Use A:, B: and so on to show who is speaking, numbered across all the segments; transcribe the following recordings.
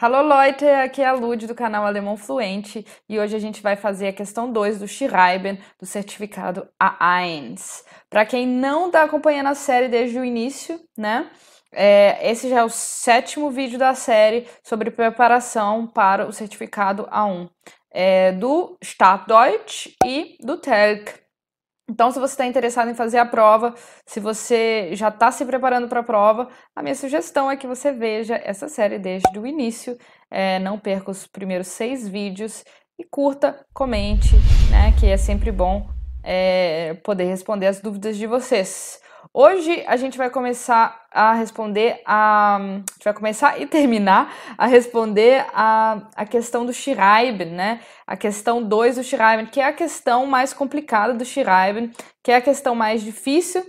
A: Hallo Leute, aqui é a Lud do canal Alemão Fluente e hoje a gente vai fazer a questão 2 do Schreiben do certificado A1. Para quem não está acompanhando a série desde o início, né? Esse já é o 7º vídeo da série sobre preparação para o certificado A1, do Staatsdeutsch e do TELC. Então, se você está interessado em fazer a prova, se você já está se preparando para a prova, a minha sugestão é que você veja essa série desde o início, não perca os primeiros 6 vídeos e curta, comente, né, que é sempre bom poder responder as dúvidas de vocês. Hoje a gente vai começar a responder vai começar e terminar a responder a questão do Schreiben, né? A questão 2 do Schreiben, que é a questão mais complicada do Schreiben, que é a questão mais difícil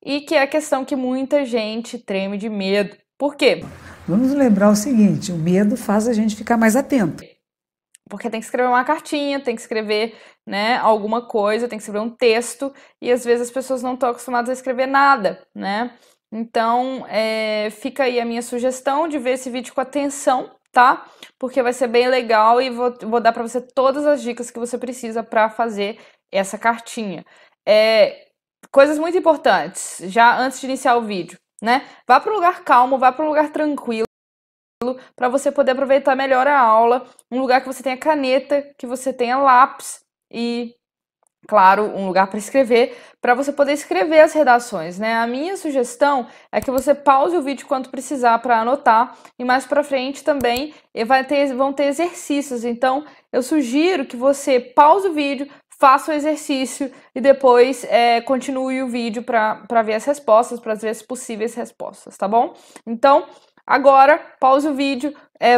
A: e que é a questão que muita gente treme de medo. Por quê?
B: Vamos lembrar o seguinte, o medo faz a gente ficar mais atento.
A: Porque tem que escrever uma cartinha, tem que escrever, né, alguma coisa, tem que escrever um texto, e às vezes as pessoas não estão acostumadas a escrever nada, né? Então, fica aí a minha sugestão de ver esse vídeo com atenção, tá? Porque vai ser bem legal e vou dar para você todas as dicas que você precisa para fazer essa cartinha. Coisas muito importantes, já antes de iniciar o vídeo, né? Vá para um lugar calmo, vá para um lugar tranquilo, para você poder aproveitar melhor a aula, um lugar que você tenha caneta, que você tenha lápis e, claro, um lugar para escrever, para você poder escrever as redações, né? A minha sugestão é que você pause o vídeo quando precisar para anotar e mais para frente também vão ter exercícios, então eu sugiro que você pause o vídeo, faça o exercício e depois continue o vídeo para ver as respostas, para ver as possíveis respostas, tá bom? Então, agora, pause o vídeo,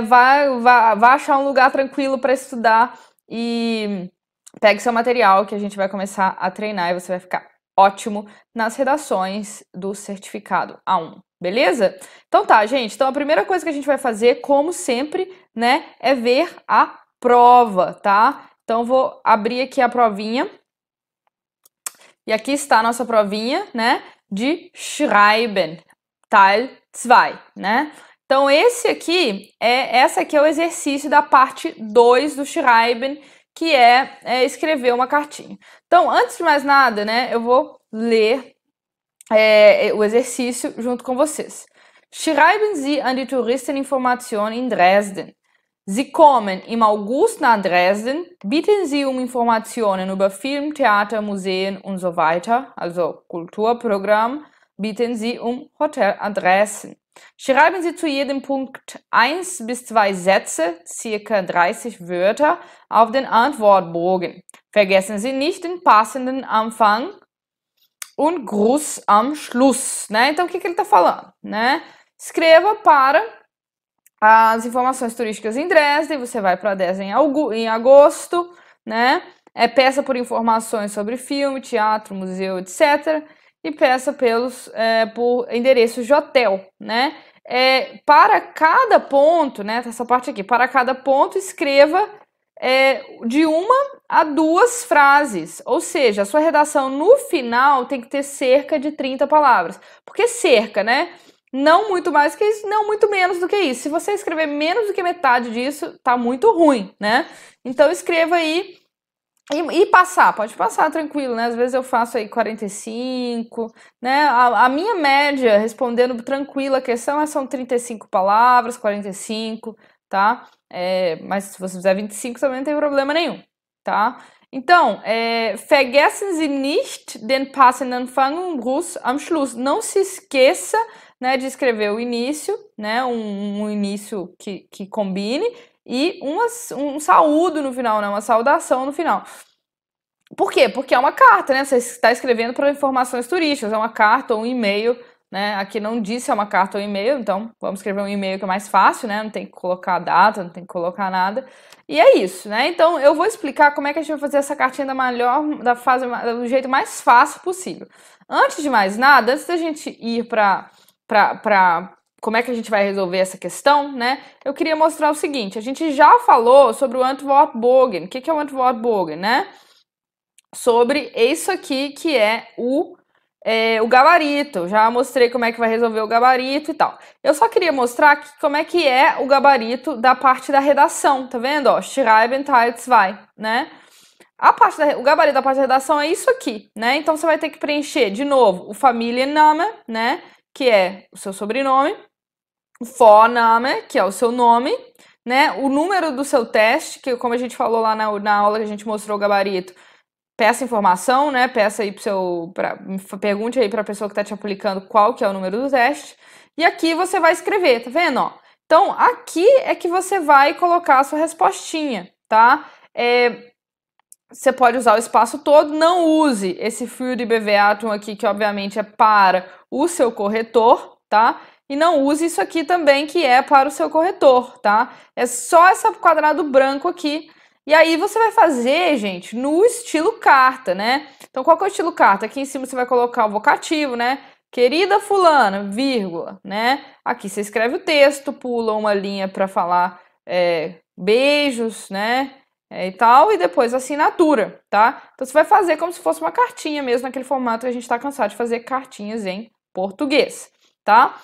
A: vá achar um lugar tranquilo para estudar e pegue seu material que a gente vai começar a treinar e você vai ficar ótimo nas redações do certificado A1, beleza? Então tá, gente. Então a primeira coisa que a gente vai fazer, como sempre, né, é ver a prova, tá? Então vou abrir aqui a provinha. E aqui está a nossa provinha, né, de Schreiben, Teil 2, né? Então essa aqui é o exercício da parte 2 do Schreiben, que é escrever uma cartinha. Então, antes de mais nada, né, eu vou ler o exercício junto com vocês. Schreiben Sie an die Touristeninformation in Dresden. Sie kommen im August nach Dresden, bitten Sie Informationen über Film, Theater, Museen und so weiter, also Kulturprogramm, bitten Sie Hoteladressen. Schreiben Sie zu jedem Punkt 1 bis 2 Sätze, circa 30 Wörter, auf den Antwortbogen. Vergessen Sie nicht den passenden Anfang und Gruß am Schluss, né? Então, o que ele está falando, né? Escreva para as informações turísticas em Dresden, você vai para Dresden em agosto, né? Peça por informações sobre filme, teatro, museu, etc. E peça por endereços de hotel, né? Para cada ponto, né? Essa parte aqui, para cada ponto, escreva de 1 a 2 frases. Ou seja, a sua redação no final tem que ter cerca de 30 palavras. Por que cerca, né? Não muito mais que isso, não muito menos do que isso. Se você escrever menos do que metade disso, tá muito ruim, né? Então escreva aí e pode passar tranquilo, né? Às vezes eu faço aí 45, né? A minha média, respondendo tranquilo a questão, são 35 palavras, 45, tá? Mas se você fizer 25 também não tem problema nenhum, tá? Então, vergessen Sie nicht den passenden Anfang und Gruß am Schluss. Não se esqueça, né, de escrever o início, né, um início que combine e um saúdo no final, né, uma saudação no final. Por quê? Porque é uma carta, né? Você está escrevendo para informações turísticas, é uma carta ou um e-mail, né? Aqui não diz se é uma carta ou um e-mail, então vamos escrever um e-mail que é mais fácil, né? Não tem que colocar data, não tem que colocar nada. E é isso, né? Então eu vou explicar como é que a gente vai fazer essa cartinha do jeito mais fácil possível. Antes de mais nada, antes da gente ir para como é que a gente vai resolver essa questão, né? Eu queria mostrar o seguinte: a gente já falou sobre o Antwortbogen. O que é o Antwortbogen, né? Sobre isso aqui que é o gabarito. Já mostrei como é que vai resolver o gabarito e tal. Eu só queria mostrar como é que é o gabarito da parte da redação, tá vendo? Ó, schreiben Teil 2, né? O gabarito da parte da redação é isso aqui, né? Então você vai ter que preencher de novo o Familienname, né? Que é o seu sobrenome, o Vorname, que é o seu nome, né? O número do seu teste, que como a gente falou lá na aula que a gente mostrou o gabarito, peça informação, né? Peça aí pergunte aí para a pessoa que está te aplicando qual que é o número do teste. E aqui você vai escrever, tá vendo? Ó? Então aqui é que você vai colocar a sua respostinha, tá? Você pode usar o espaço todo, não use esse Für die Bewertung aqui, que obviamente é para o seu corretor, tá? E não use isso aqui também, que é para o seu corretor, tá? É só esse quadrado branco aqui. E aí você vai fazer, gente, no estilo carta, né? Então, qual que é o estilo carta? Aqui em cima você vai colocar o vocativo, né? Querida fulana, vírgula, né? Aqui você escreve o texto, pula uma linha para falar beijos, né? E tal, e depois a assinatura, tá? Então você vai fazer como se fosse uma cartinha mesmo, naquele formato que a gente tá cansado de fazer cartinhas em português, tá?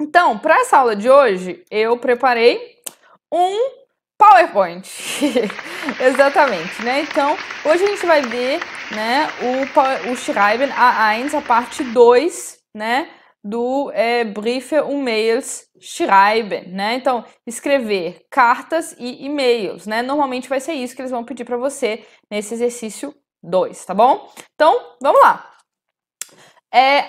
A: Então, para essa aula de hoje, eu preparei um PowerPoint. Exatamente, né? Então, hoje a gente vai ver, né, o Schreiben A1, a parte 2, né, do Briefe und Mails schreiben, né? Então, escrever cartas e e-mails, né? Normalmente vai ser isso que eles vão pedir para você nesse exercício 2, tá bom? Então, vamos lá.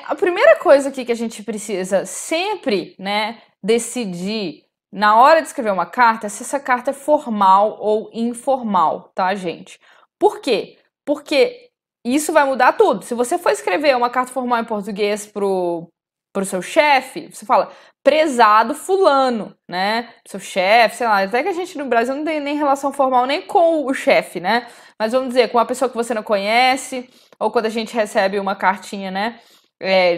A: A primeira coisa aqui que a gente precisa sempre, né, decidir na hora de escrever uma carta é se essa carta é formal ou informal, tá, gente? Por quê? Porque isso vai mudar tudo. Se você for escrever uma carta formal em português pro seu chefe, você fala prezado fulano, né? Seu chefe, sei lá, até que a gente no Brasil não tem nem relação formal nem com o chefe, né? Mas vamos dizer, com uma pessoa que você não conhece, ou quando a gente recebe uma cartinha, né?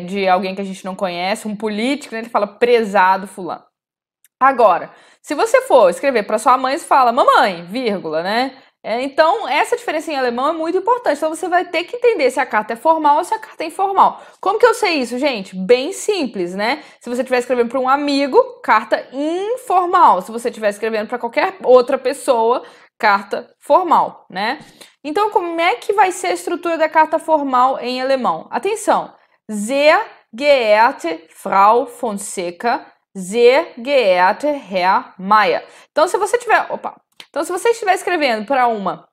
A: De alguém que a gente não conhece, um político, né? Ele fala prezado fulano. Agora, se você for escrever para sua mãe, você fala mamãe, vírgula, né? Então, essa diferença em alemão é muito importante. Então, você vai ter que entender se a carta é formal ou se a carta é informal. Como que eu sei isso, gente? Bem simples, né? Se você estiver escrevendo para um amigo, carta informal. Se você estiver escrevendo para qualquer outra pessoa, carta formal, né? Então, como é que vai ser a estrutura da carta formal em alemão? Atenção! Sehr geehrte Frau Fonseca, sehr geehrte Herr Mayer. Então, se você estiver escrevendo para uma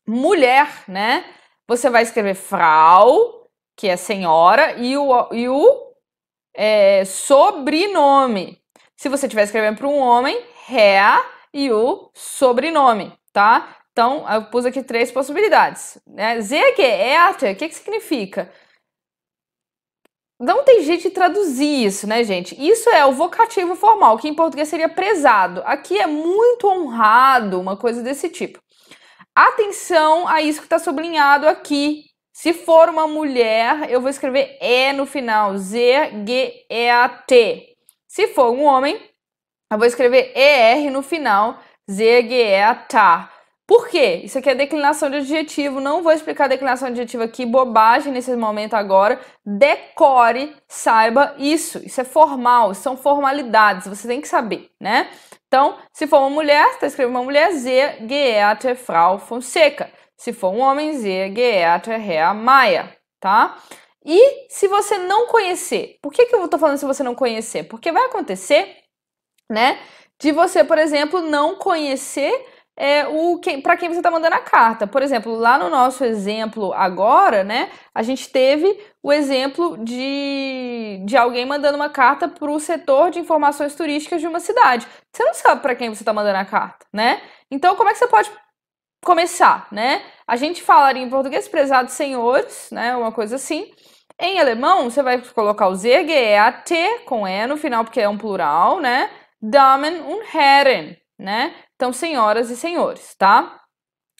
A: mulher, né? Você vai escrever Frau, que é senhora, e o sobrenome. Se você estiver escrevendo para um homem, Herr e o sobrenome, tá? Então, eu pus aqui 3 possibilidades. Né? Sehr geehrte, o que significa? Não tem jeito de traduzir isso, né, gente? Isso é o vocativo formal, que em português seria prezado. Aqui é muito honrado, uma coisa desse tipo. Atenção a isso que está sublinhado aqui. Se for uma mulher, eu vou escrever E no final, Z-G-E-A-T. Se for um homem, eu vou escrever ER no final, Z-G-E-A-T. Por quê? Isso aqui é declinação de adjetivo, não vou explicar a declinação de adjetivo aqui, bobagem nesse momento agora. Decore, saiba isso. Isso é formal, são formalidades, você tem que saber, né? Então, se for uma mulher, você está escrevendo uma mulher, sehr geehrte Frau Fonseca. Se for um homem, sehr geehrte Herr Mayer, tá? E se você não conhecer, por que eu estou falando se você não conhecer? Porque vai acontecer, né, de você, por exemplo, não conhecer para quem você está mandando a carta. Por exemplo, lá no nosso exemplo agora, né, a gente teve o exemplo de alguém mandando uma carta para o setor de informações turísticas de uma cidade. Você não sabe para quem você está mandando a carta, né? Então, como é que você pode começar, né? A gente falaria em português prezados senhores, né, uma coisa assim. Em alemão, você vai colocar o sehr geehrte com E no final, porque é um plural, né? Damen und Herren, né? Então, senhoras e senhores, tá?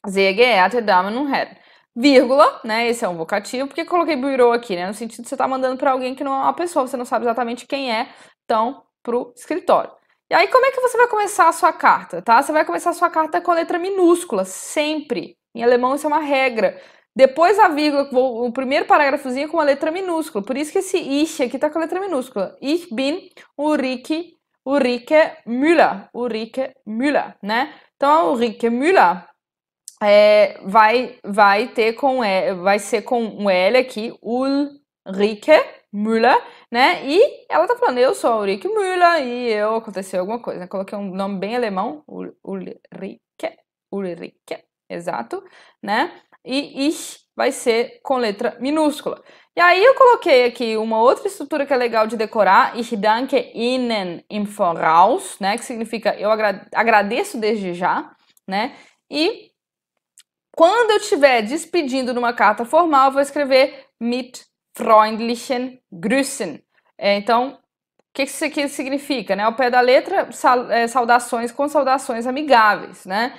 A: Sehr geehrte Damen und Herren. Vírgula, né? Esse é um vocativo. Por que eu coloquei bureau aqui, né? No sentido de você tá mandando para alguém que não é uma pessoa, você não sabe exatamente quem é, então, pro escritório. E aí, como é que você vai começar a sua carta, tá? Você vai começar a sua carta com letra minúscula, sempre. Em alemão, isso é uma regra. Depois a vírgula, o primeiro parágrafozinho com uma letra minúscula. Por isso que esse ich aqui tá com a letra minúscula. Ich bin Ulrike Müller. Ulrike Müller, né? Então, Ulrike Müller vai ser com um L aqui, Ulrike Müller, né? E ela tá falando, eu sou a Ulrike Müller e aconteceu alguma coisa, né? Coloquei um nome bem alemão, Ulrike, exato, né? E ich vai ser com letra minúscula. E aí eu coloquei aqui uma outra estrutura que é legal de decorar, Ich danke Ihnen im Voraus, né? Que significa eu agradeço desde já, né? E quando eu estiver despedindo numa carta formal, eu vou escrever mit freundlichen Grüßen. Então, o que isso aqui significa, né? Ao pé da letra, saudações com saudações amigáveis, né?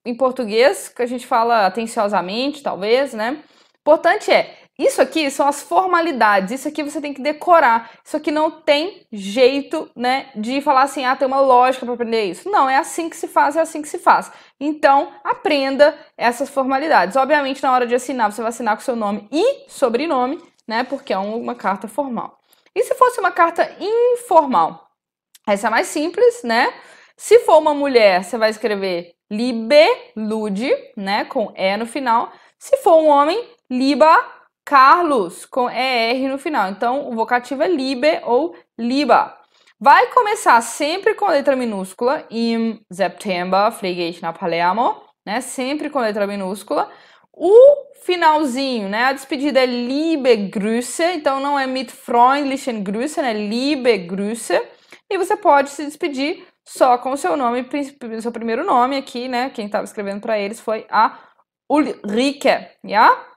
A: Em português, que a gente fala atenciosamente, talvez, né? Importante isso aqui são as formalidades, isso aqui você tem que decorar, isso aqui não tem jeito, né, de falar assim, tem uma lógica para aprender isso. Não, é assim que se faz, é assim que se faz. Então, aprenda essas formalidades. Obviamente, na hora de assinar, você vai assinar com seu nome e sobrenome, né, porque é uma carta formal. E se fosse uma carta informal? Essa é mais simples, né? Se for uma mulher, você vai escrever Liebe Ludi, né, com E no final. Se for um homem, Lieber Carlos, com ER no final. Então, o vocativo é Liebe ou Lieber. Vai começar sempre com letra minúscula. Im September fliege ich nach Palermo, né, sempre com letra minúscula. O finalzinho, né, a despedida é Liebe Grüße, então não é mit freundlichen Grüßen, é Liebe Grüße. E você pode se despedir só com o seu nome, seu primeiro nome aqui, né? Quem estava escrevendo para eles foi a Ulrike, yeah?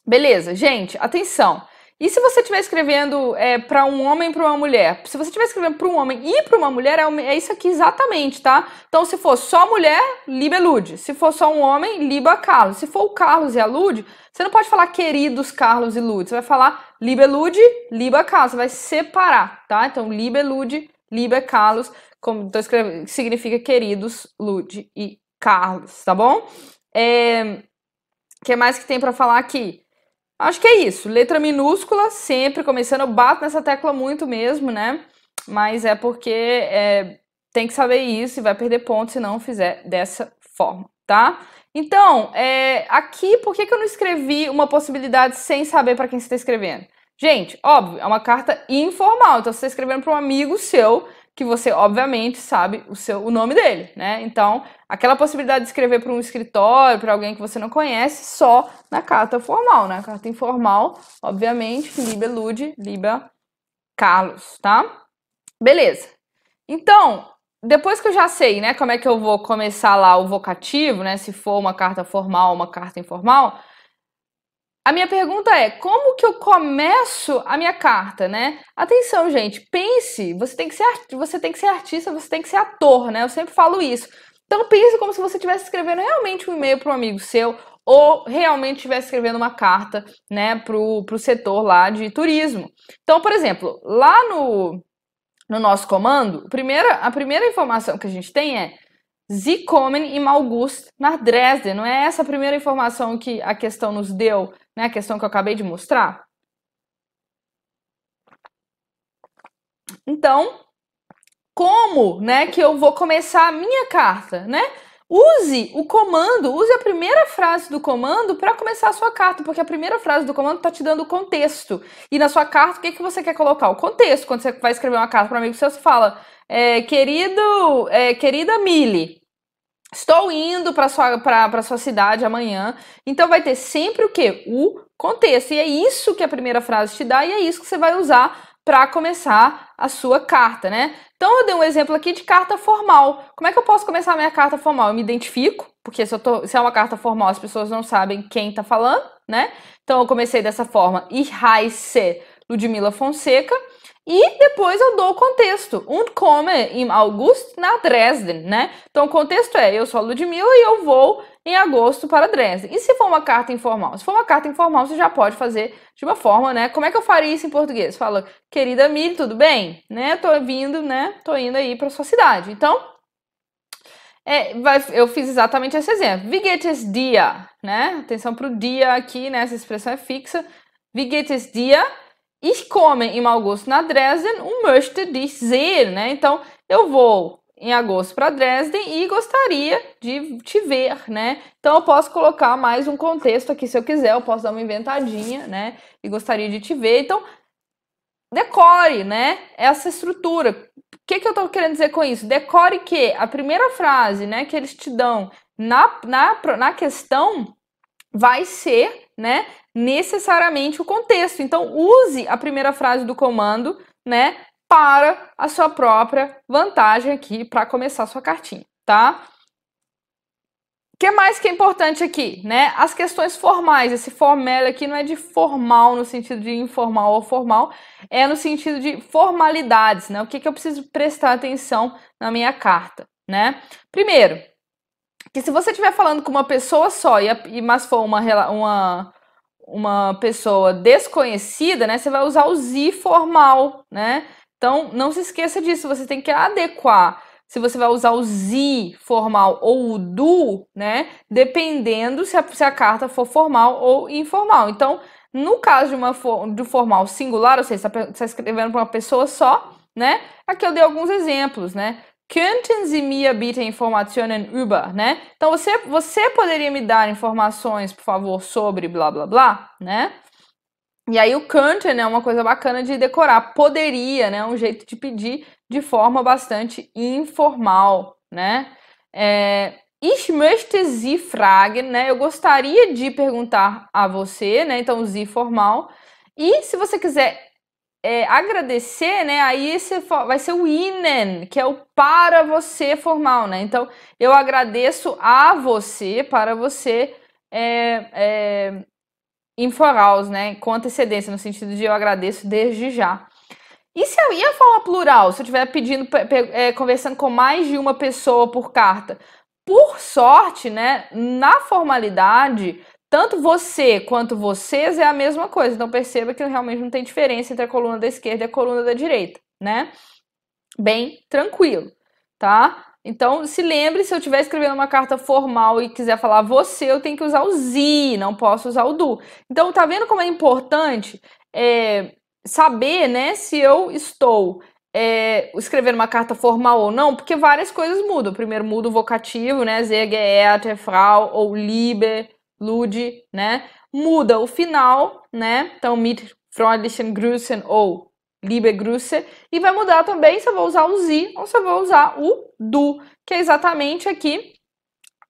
A: Beleza, gente, atenção. E se você estiver escrevendo para um homem e para uma mulher? Se você estiver escrevendo para um homem e para uma mulher, é isso aqui exatamente, tá? Então, se for só mulher, Liebe Lud. Se for só um homem, Lieber Carlos. Se for o Carlos e a Lud, você não pode falar queridos Carlos e Lud. Você vai falar Liebe Lud, Lieber Carlos. Você vai separar, tá? Então, Liebe Lud, Lieber Carlos, como tô escrevendo, significa queridos Lud e Carlos, tá bom? Que mais que tem para falar aqui? Acho que é isso. Letra minúscula, sempre começando. Eu bato nessa tecla muito mesmo, né? Mas é porque tem que saber isso e vai perder ponto se não fizer dessa forma, tá? Então, aqui, por que eu não escrevi uma possibilidade sem saber para quem você está escrevendo? Gente, óbvio, é uma carta informal. Então, você está escrevendo para um amigo seu que você, obviamente, sabe o nome dele, né? Então, aquela possibilidade de escrever para um escritório, para alguém que você não conhece, só na carta formal, né? Carta informal, obviamente, Liebe Lud, Lieber Carlos, tá? Beleza. Então, depois que eu já sei, né, como é que eu vou começar lá o vocativo, né? Se for uma carta formal ou uma carta informal, a minha pergunta é, como que eu começo a minha carta, né? Atenção, gente, pense, você tem que ser artista, você tem que ser ator, né? Eu sempre falo isso. Então pense como se você estivesse escrevendo realmente um e-mail para um amigo seu ou realmente estivesse escrevendo uma carta, né, pro setor lá de turismo. Então, por exemplo, lá no nosso comando, a primeira informação que a gente tem é Sie kommen im August nach Dresden. Não é essa a primeira informação que a questão nos deu, né? A questão que eu acabei de mostrar. Então, como, né, que eu vou começar a minha carta, né? Use o comando, use a primeira frase do comando para começar a sua carta, porque a primeira frase do comando está te dando o contexto. E na sua carta, o que você quer colocar? O contexto. Quando você vai escrever uma carta para um amigo seu, você fala, querida Mili, estou indo para sua cidade amanhã. Então vai ter sempre o quê? O contexto. E é isso que a primeira frase te dá e é isso que você vai usar para começar a sua carta, né? Então eu dei um exemplo aqui de carta formal. Como é que eu posso começar a minha carta formal? Eu me identifico, porque se é uma carta formal, as pessoas não sabem quem tá falando, né? Então eu comecei dessa forma, Ich heiße Ludmila Fonseca, e depois eu dou o contexto, und komme im August nach Dresden, né? Então o contexto é, eu sou a Ludmila e eu vou em agosto para Dresden. E se for uma carta informal? Se for uma carta informal, você já pode fazer de uma forma, né? Como é que eu faria isso em português? Fala, querida Mili, tudo bem? Né? Tô indo aí para sua cidade. Então, Eu fiz exatamente esse exemplo. Wie geht es dir? Né? Atenção para o dia aqui, né? Essa expressão é fixa. Wie geht es dir? Ich komme im August nach Dresden und möchte dich sehen, né? Então, eu vou em agosto para Dresden e gostaria de te ver, né? Então, eu posso colocar mais um contexto aqui, se eu quiser, eu posso dar uma inventadinha, né? E gostaria de te ver. Então, decore, né? Essa estrutura. O que eu tô querendo dizer com isso? Decore que a primeira frase, né, que eles te dão na questão vai ser, né, necessariamente o contexto. Então, use a primeira frase do comando, né, para a sua própria vantagem aqui para começar a sua cartinha, tá? O que mais que é importante aqui, né? As questões formais. Esse formel aqui não é de formal no sentido de informal ou formal, é no sentido de formalidades, né? O que eu preciso prestar atenção na minha carta, né? Primeiro, que se você estiver falando com uma pessoa só, mas for uma pessoa desconhecida, né? Você vai usar o Sie formal, né? Então, não se esqueça disso, você tem que adequar se você vai usar o Sie formal ou o Du, né? Dependendo se a carta for formal ou informal. Então, no caso de formal singular, ou seja, você está escrevendo para uma pessoa só, né? Aqui eu dei alguns exemplos, né? Könnten Sie mir bitte Informationen über, né? Então, você poderia me dar informações, por favor, sobre blá, blá, blá, né? E aí o könnten é uma coisa bacana de decorar. Poderia, né? Um jeito de pedir de forma bastante informal, né? Ich möchte Sie fragen, né? Eu gostaria de perguntar a você, né? Então, Sie formal. E se você quiser agradecer, né? Aí vai ser o Ihnen, que é o para você formal, né? Então, eu agradeço a você, para você em voraus, né? Com antecedência, no sentido de eu agradeço desde já. E a forma plural, se eu estiver pedindo, conversando com mais de uma pessoa por carta? Por sorte, né? Na formalidade, tanto você quanto vocês é a mesma coisa. Então perceba que realmente não tem diferença entre a coluna da esquerda e a coluna da direita, né? Bem tranquilo, tá? Então, se lembre, se eu estiver escrevendo uma carta formal e quiser falar você, eu tenho que usar o Sie, não posso usar o Du. Então, tá vendo como é importante saber, né, se eu estou escrevendo uma carta formal ou não, porque várias coisas mudam. Primeiro muda o vocativo, né, sehr geehrte Frau ou liebe, Lud, né? Muda o final, né? Então, mit freundlichen Grüßen ou liebe Grüße. E vai mudar também se eu vou usar o Sie ou se eu vou usar o Du, que é exatamente aqui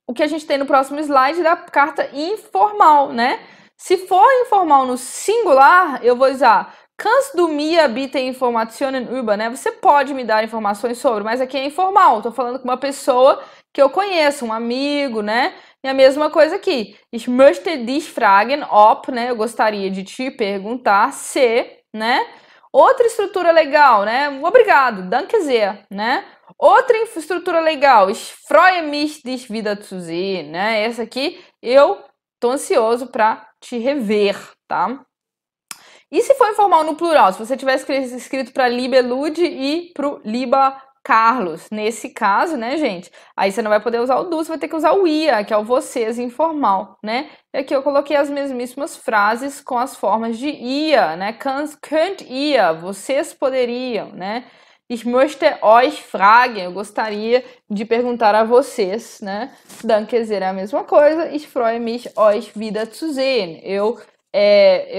A: o que a gente tem no próximo slide da carta informal, né? Se for informal no singular, eu vou usar Kannst du mir bitte Informationen über, né? Você pode me dar informações sobre, mas aqui é informal. Tô falando com uma pessoa que eu conheço, um amigo, né? E a mesma coisa aqui. Ich möchte dich fragen, ob, né? Eu gostaria de te perguntar se, né? Outra estrutura legal, né? Obrigado, danke sehr, né? Outra estrutura legal, ich freue mich, dich wieder zu sehen, né? Essa aqui, eu tô ansioso para te rever, tá? E se for informal no plural? Se você tiver escrito para Liebe Lud e pro Liba Carlos, nesse caso, né, gente? Aí você não vai poder usar o du, você vai ter que usar o ia, que é o vocês informal, né? E aqui eu coloquei as mesmíssimas frases com as formas de ia, né? Könnt ihr, vocês poderiam, né? Ich möchte euch fragen, eu gostaria de perguntar a vocês, né? Danke sehr é a mesma coisa. Ich freue mich, euch wieder zu sehen. Eu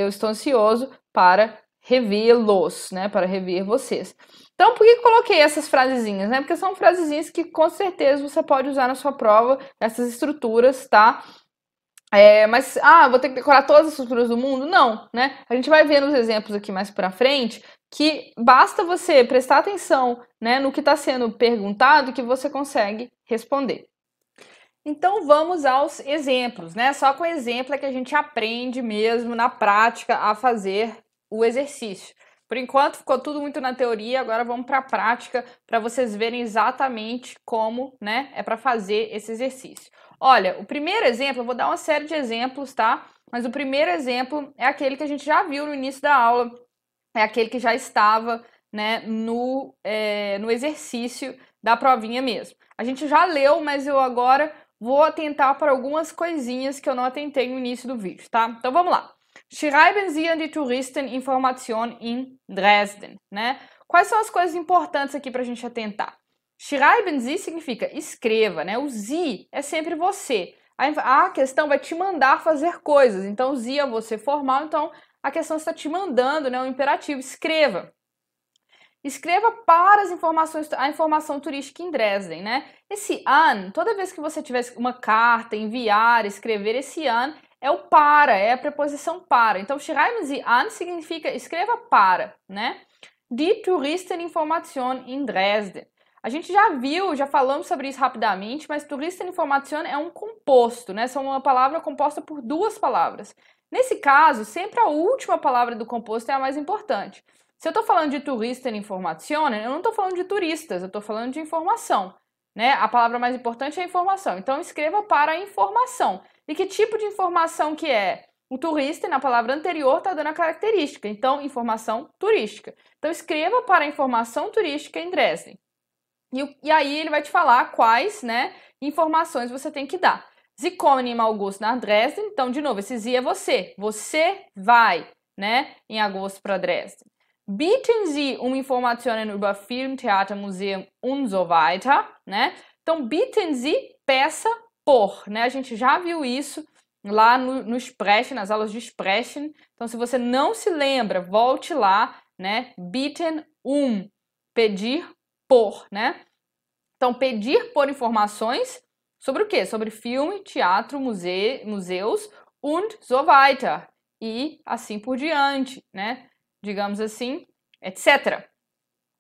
A: estou ansioso para revê-los, né? Para rever vocês. Então, por que eu coloquei essas frasezinhas, né? Porque são frasezinhas que com certeza você pode usar na sua prova, essas estruturas, tá? Mas, vou ter que decorar todas as estruturas do mundo? Não, né? A gente vai ver nos exemplos aqui mais pra frente que basta você prestar atenção, né, no que está sendo perguntado que você consegue responder. Então, vamos aos exemplos, né? Só com exemplo é que a gente aprende mesmo na prática a fazer o exercício. Por enquanto ficou tudo muito na teoria, agora vamos para a prática para vocês verem exatamente como, né, é para fazer esse exercício. Olha, o primeiro exemplo, eu vou dar uma série de exemplos, tá? Mas o primeiro exemplo é aquele que a gente já viu no início da aula, é aquele que já estava, né, no exercício da provinha mesmo. A gente já leu, mas eu agora vou atentar para algumas coisinhas que eu não atentei no início do vídeo, tá? Então vamos lá. Schreiben Sie an die Touristeninformation in Dresden, né? Quais são as coisas importantes aqui para a gente atentar? Schreiben Sie significa escreva, né? O Sie é sempre você. A questão vai te mandar fazer coisas. Então, o Sie é você formal, então a questão está te mandando, né? O imperativo, escreva. Escreva para as informações, a informação turística em Dresden, né? Esse an, toda vez que você tiver uma carta, enviar, escrever, esse an é o para, é a preposição para. Então, schreiben Sie an significa escreva para, né? Die Touristeninformation in Dresden. A gente já viu, já falamos sobre isso rapidamente, mas Touristeninformation é um composto, né? São uma palavra composta por duas palavras. Nesse caso, sempre a última palavra do composto é a mais importante. Se eu estou falando de Touristeninformation, eu não estou falando de turistas, eu estou falando de informação, né? A palavra mais importante é informação. Então, escreva para a informação. E que tipo de informação que é? O turista, na palavra anterior, está dando a característica. Então, informação turística. Então, escreva para a informação turística em Dresden. E aí ele vai te falar quais, né, informações você tem que dar. Sie kommen im August nach Dresden. Então, de novo, esse Sie é você. Você vai, né, em agosto para Dresden. Bieten Sie Informationen über Film, Theater, Museum und so weiter, né? Então, bieten Sie, peça por, né? A gente já viu isso lá no Sprechen, nas aulas de Sprechen. Então, se você não se lembra, volte lá, né? Bieten pedir por, né? Então, pedir por informações sobre o quê? Sobre filme, teatro, museus und so weiter. E assim por diante, né? Digamos assim, etc.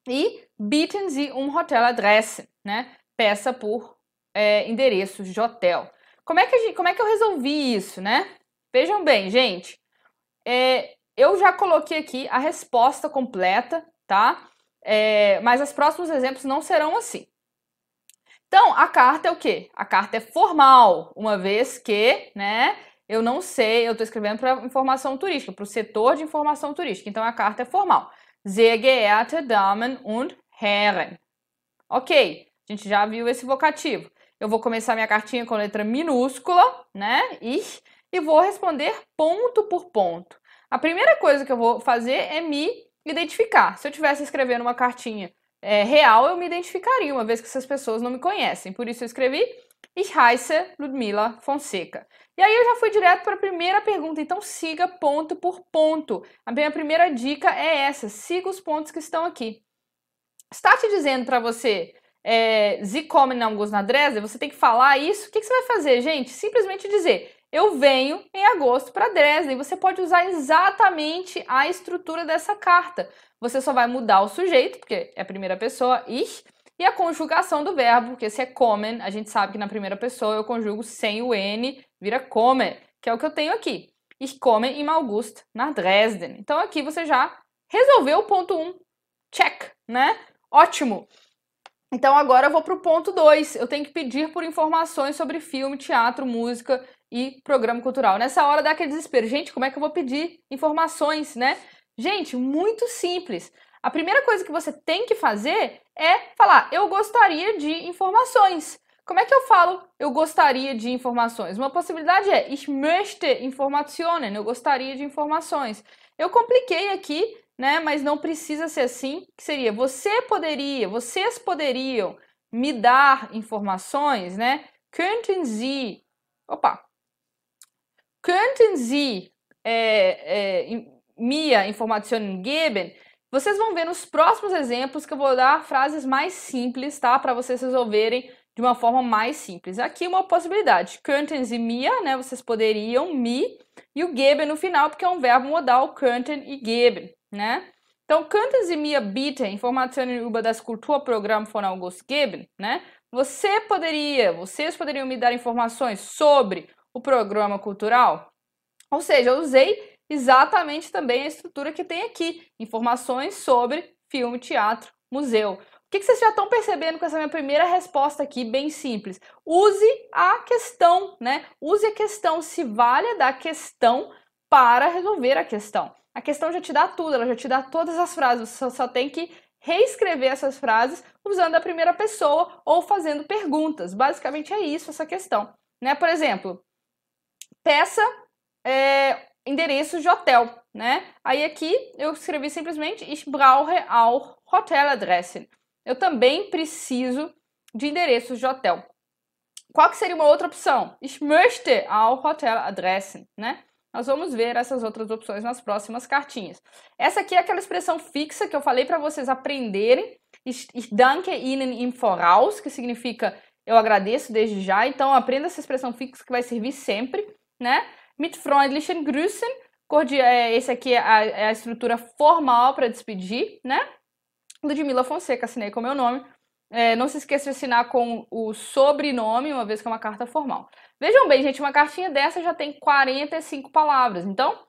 A: E bieten Sie Hoteladresse, né? Peça por endereços de hotel. Como é que eu resolvi isso, né? Vejam bem, gente. Eu já coloquei aqui a resposta completa, tá? Mas os próximos exemplos não serão assim. Então, a carta é o quê? A carta é formal, uma vez que, né? Eu não sei, eu estou escrevendo para informação turística, para o setor de informação turística. Então, a carta é formal. Sehr geehrte Damen und Herren. Ok, a gente já viu esse vocativo. Eu vou começar minha cartinha com letra minúscula, né? E vou responder ponto por ponto. A primeira coisa que eu vou fazer é me identificar. Se eu tivesse escrevendo uma cartinha real, eu me identificaria, uma vez que essas pessoas não me conhecem. Por isso eu escrevi Ich heiße Ludmila Fonseca. E aí eu já fui direto para a primeira pergunta, então siga ponto por ponto. A minha primeira dica é essa, siga os pontos que estão aqui. Está te dizendo para você, Sie kommen am August nach Dresden, você tem que falar isso. O que você vai fazer, gente? Simplesmente dizer, eu venho em agosto para Dresden. Você pode usar exatamente a estrutura dessa carta. Você só vai mudar o sujeito, porque é a primeira pessoa, ich, e a conjugação do verbo, porque se é kommen, a gente sabe que na primeira pessoa eu conjugo sem o N, vira kommen, que é o que eu tenho aqui. Ich komme im August nach Dresden. Então aqui você já resolveu o ponto 1. Check, né? Ótimo! Então agora eu vou para o ponto 2. Eu tenho que pedir por informações sobre filme, teatro, música e programa cultural. Nessa hora dá aquele desespero. Gente, como é que eu vou pedir informações, né? Gente, muito simples. A primeira coisa que você tem que fazer é falar, eu gostaria de informações. Como é que eu falo eu gostaria de informações? Uma possibilidade é Ich möchte Informationen, eu gostaria de informações. Eu compliquei aqui, né, mas não precisa ser assim, que seria vocês poderiam me dar informações, né? Könnten Sie mir Informationen geben? Vocês vão ver nos próximos exemplos que eu vou dar frases mais simples, tá? Para vocês resolverem de uma forma mais simples. Aqui uma possibilidade. Könnten Sie mir, né? Vocês poderiam, me, e o geben no final, porque é um verbo modal, könnten e geben, né? Então, könnten Sie mir bitte Informationen über das Kulturprogramm von August geben, né? Vocês poderiam me dar informações sobre o programa cultural? Ou seja, eu usei exatamente também a estrutura que tem aqui, informações sobre filme, teatro, museu. O que vocês já estão percebendo com essa minha primeira resposta aqui, bem simples? Use a questão, né? Use a questão, se valha da questão para resolver a questão. A questão já te dá tudo, ela já te dá todas as frases, você só tem que reescrever essas frases usando a primeira pessoa ou fazendo perguntas. Basicamente é isso, essa questão, né? Por exemplo, peça endereços de hotel, né? Aí aqui eu escrevi simplesmente Ich brauche auch Hoteladressen. Eu também preciso de endereços de hotel. Qual que seria uma outra opção? Ich möchte auch Hoteladressen, né? Nós vamos ver essas outras opções nas próximas cartinhas. Essa aqui é aquela expressão fixa que eu falei para vocês aprenderem. Ich danke Ihnen im Voraus, que significa eu agradeço desde já. Então, aprenda essa expressão fixa que vai servir sempre, né? Mit freundlichen Grüßen. Esse aqui é a estrutura formal para despedir, né? Ludmila Fonseca, assinei com o meu nome. Não se esqueça de assinar com o sobrenome, uma vez que é uma carta formal. Vejam bem, gente, uma cartinha dessa já tem 45 palavras, então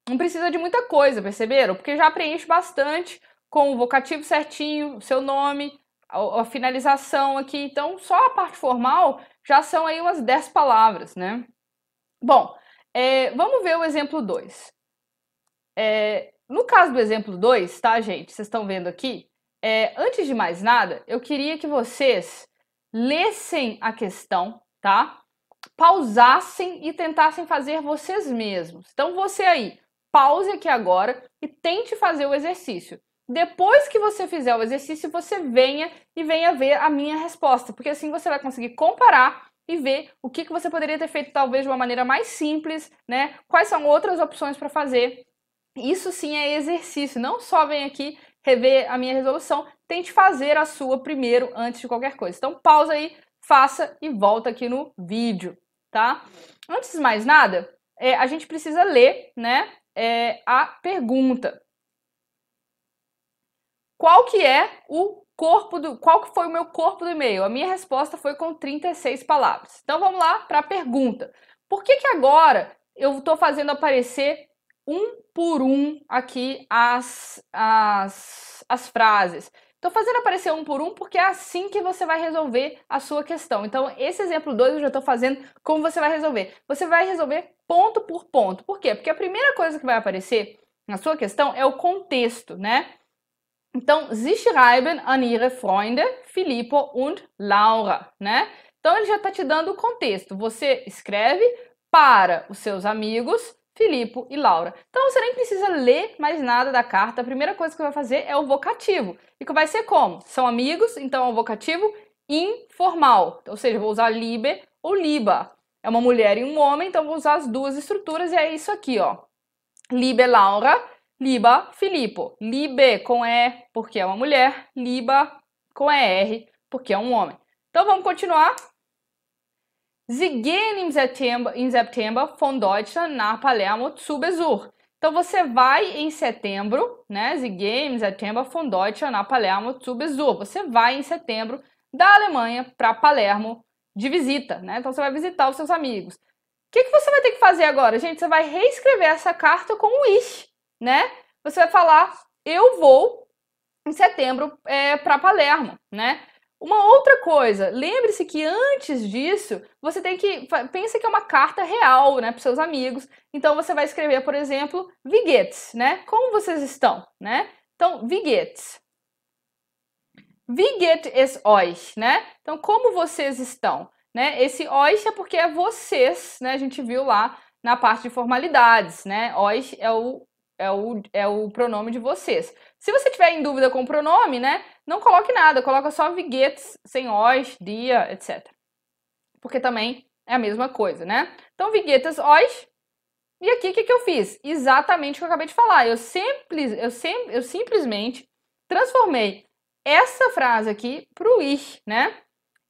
A: não precisa de muita coisa, perceberam? Porque já preenche bastante com o vocativo certinho, o seu nome, a finalização aqui. Então, só a parte formal já são aí umas 10 palavras, né? Bom, vamos ver o exemplo 2. No caso do exemplo 2, tá, gente? Vocês estão vendo aqui. Antes de mais nada, eu queria que vocês lessem a questão, tá? Pausassem e tentassem fazer vocês mesmos. Então, você aí, pause aqui agora e tente fazer o exercício. Depois que você fizer o exercício, você venha ver a minha resposta, porque assim você vai conseguir comparar e ver o que você poderia ter feito talvez de uma maneira mais simples, né? Quais são outras opções para fazer. Isso sim é exercício, não só vem aqui rever a minha resolução, tente fazer a sua primeiro antes de qualquer coisa. Então pausa aí, faça e volta aqui no vídeo, tá? Antes de mais nada, a gente precisa ler, né, a pergunta. Qual que foi o meu corpo do e-mail? A minha resposta foi com 36 palavras. Então vamos lá para a pergunta. Por que agora eu estou fazendo aparecer um por um aqui as frases? Estou fazendo aparecer um por um porque é assim que você vai resolver a sua questão. Então, esse exemplo 2 eu já estou fazendo como você vai resolver. Você vai resolver ponto por ponto. Por quê? Porque a primeira coisa que vai aparecer na sua questão é o contexto, né? Então, Sie schreiben an Ihre Freunde Filippo und Laura, né? Então, ele já está te dando o contexto. Você escreve para os seus amigos Filippo e Laura. Então, você nem precisa ler mais nada da carta. A primeira coisa que vai fazer é o vocativo. E que vai ser como? São amigos, então é o vocativo informal. Ou seja, vou usar liebe ou liba. É uma mulher e um homem, então vou usar as duas estruturas e é isso aqui, ó. Liebe Laura, liba Filippo. Liebe com E, porque é uma mulher. Liba com ER, porque é um homem. Então, vamos continuar. Sie gehen im September von Deutschland nach Palermo zu Besuch. Então, você vai em setembro, né? Sie gehen im September von Deutschland nach Palermo zu Besuch. Você vai em setembro da Alemanha para Palermo de visita, né? Então, você vai visitar os seus amigos. O que você vai ter que fazer agora, gente? Você vai reescrever essa carta com o ich, né? Você vai falar, eu vou em setembro para Palermo, né? Uma outra coisa, lembre-se que antes disso, você tem que, pensa que é uma carta real, né, para seus amigos. Então, você vai escrever, por exemplo, Wie geht's, né? Como vocês estão, né? Então, Wie geht's? Wie geht es euch, né? Então, como vocês estão, né? Esse euch é porque é vocês, né? A gente viu lá na parte de formalidades, né? Euch é o pronome de vocês. Se você tiver em dúvida com o pronome, né, não coloque nada, coloca só Wie geht's, sem euch, dia, etc. Porque também é a mesma coisa, né? Então, Wie geht es euch? E aqui, o que eu fiz? Exatamente o que eu acabei de falar. Eu simplesmente transformei essa frase aqui para o ich, né?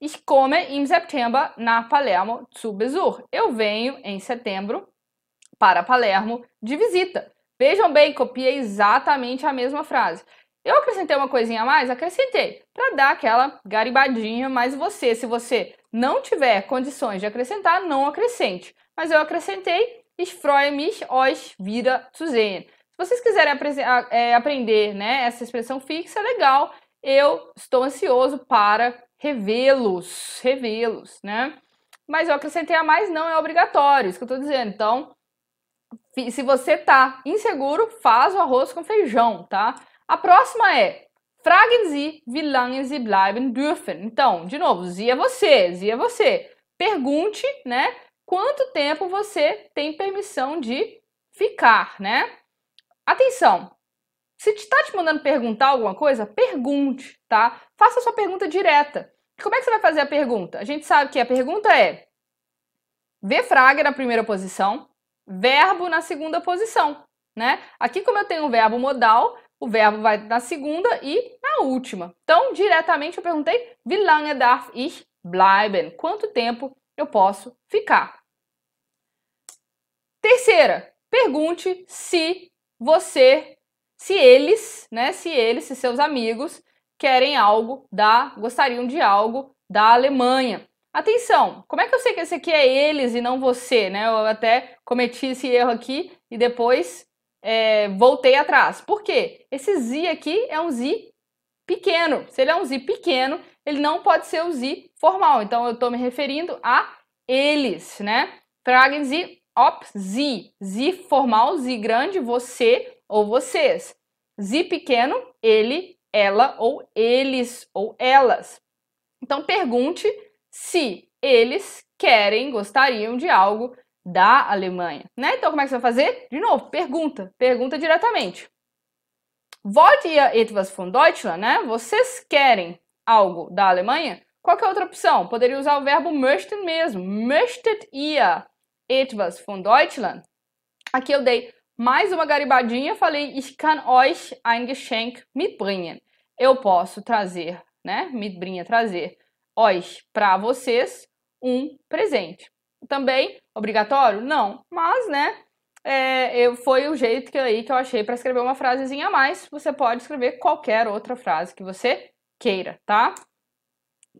A: Ich komme im September nach Palermo zu Besuch. Eu venho em setembro para Palermo de visita. Vejam bem, copiei exatamente a mesma frase. Eu acrescentei uma coisinha a mais? Acrescentei, para dar aquela garibadinha, mas se você não tiver condições de acrescentar, não acrescente. Mas eu acrescentei, ich freue mich, euch wieder zu sehen. Se vocês quiserem aprender, né, essa expressão fixa, é legal. Eu estou ansioso para revê-los, né? Mas eu acrescentei a mais, não é obrigatório, isso que eu estou dizendo. Então, se você tá inseguro, faz o arroz com feijão, tá? A próxima é, Fragen Sie, wie lange Sie bleiben dürfen. Então, de novo, Sie é você, Sie é você. Pergunte, né, quanto tempo você tem permissão de ficar, né? Atenção, se está te mandando perguntar alguma coisa, pergunte, tá? Faça a sua pergunta direta. Como é que você vai fazer a pergunta? A gente sabe que a pergunta é V-Frage na primeira posição, verbo na segunda posição, né? Aqui, como eu tenho um verbo modal, o verbo vai na segunda e na última. Então, diretamente eu perguntei, wie lange darf ich bleiben? Quanto tempo eu posso ficar? Terceira, pergunte se eles, né, se seus amigos querem gostariam de algo da Alemanha. Atenção, como é que eu sei que esse aqui é eles e não você, né? Eu até cometi esse erro aqui e depois voltei atrás. Por quê? Esse Sie aqui é um Sie pequeno. Se ele é um Sie pequeno, ele não pode ser o Sie formal. Então, eu estou me referindo a eles, né? Fragen Sie ob Sie. Sie formal, Sie grande, você ou vocês. Sie pequeno, ele, ela ou eles ou elas. Então, pergunte se eles gostariam de algo da Alemanha, né? Então, como é que você vai fazer? De novo, pergunta diretamente. Wollt ihr etwas von Deutschland, né? Vocês querem algo da Alemanha? Qual que é a outra opção? Poderia usar o verbo möchten mesmo. Möchtet ihr etwas von Deutschland? Aqui eu dei mais uma garibadinha, falei, ich kann euch ein Geschenk mitbringen. Eu posso trazer, né? Mitbringen, trazer euch para vocês um presente. Também obrigatório? Não, mas, né? Foi o jeito que eu achei para escrever uma frasezinha a mais. Você pode escrever qualquer outra frase que você queira, tá?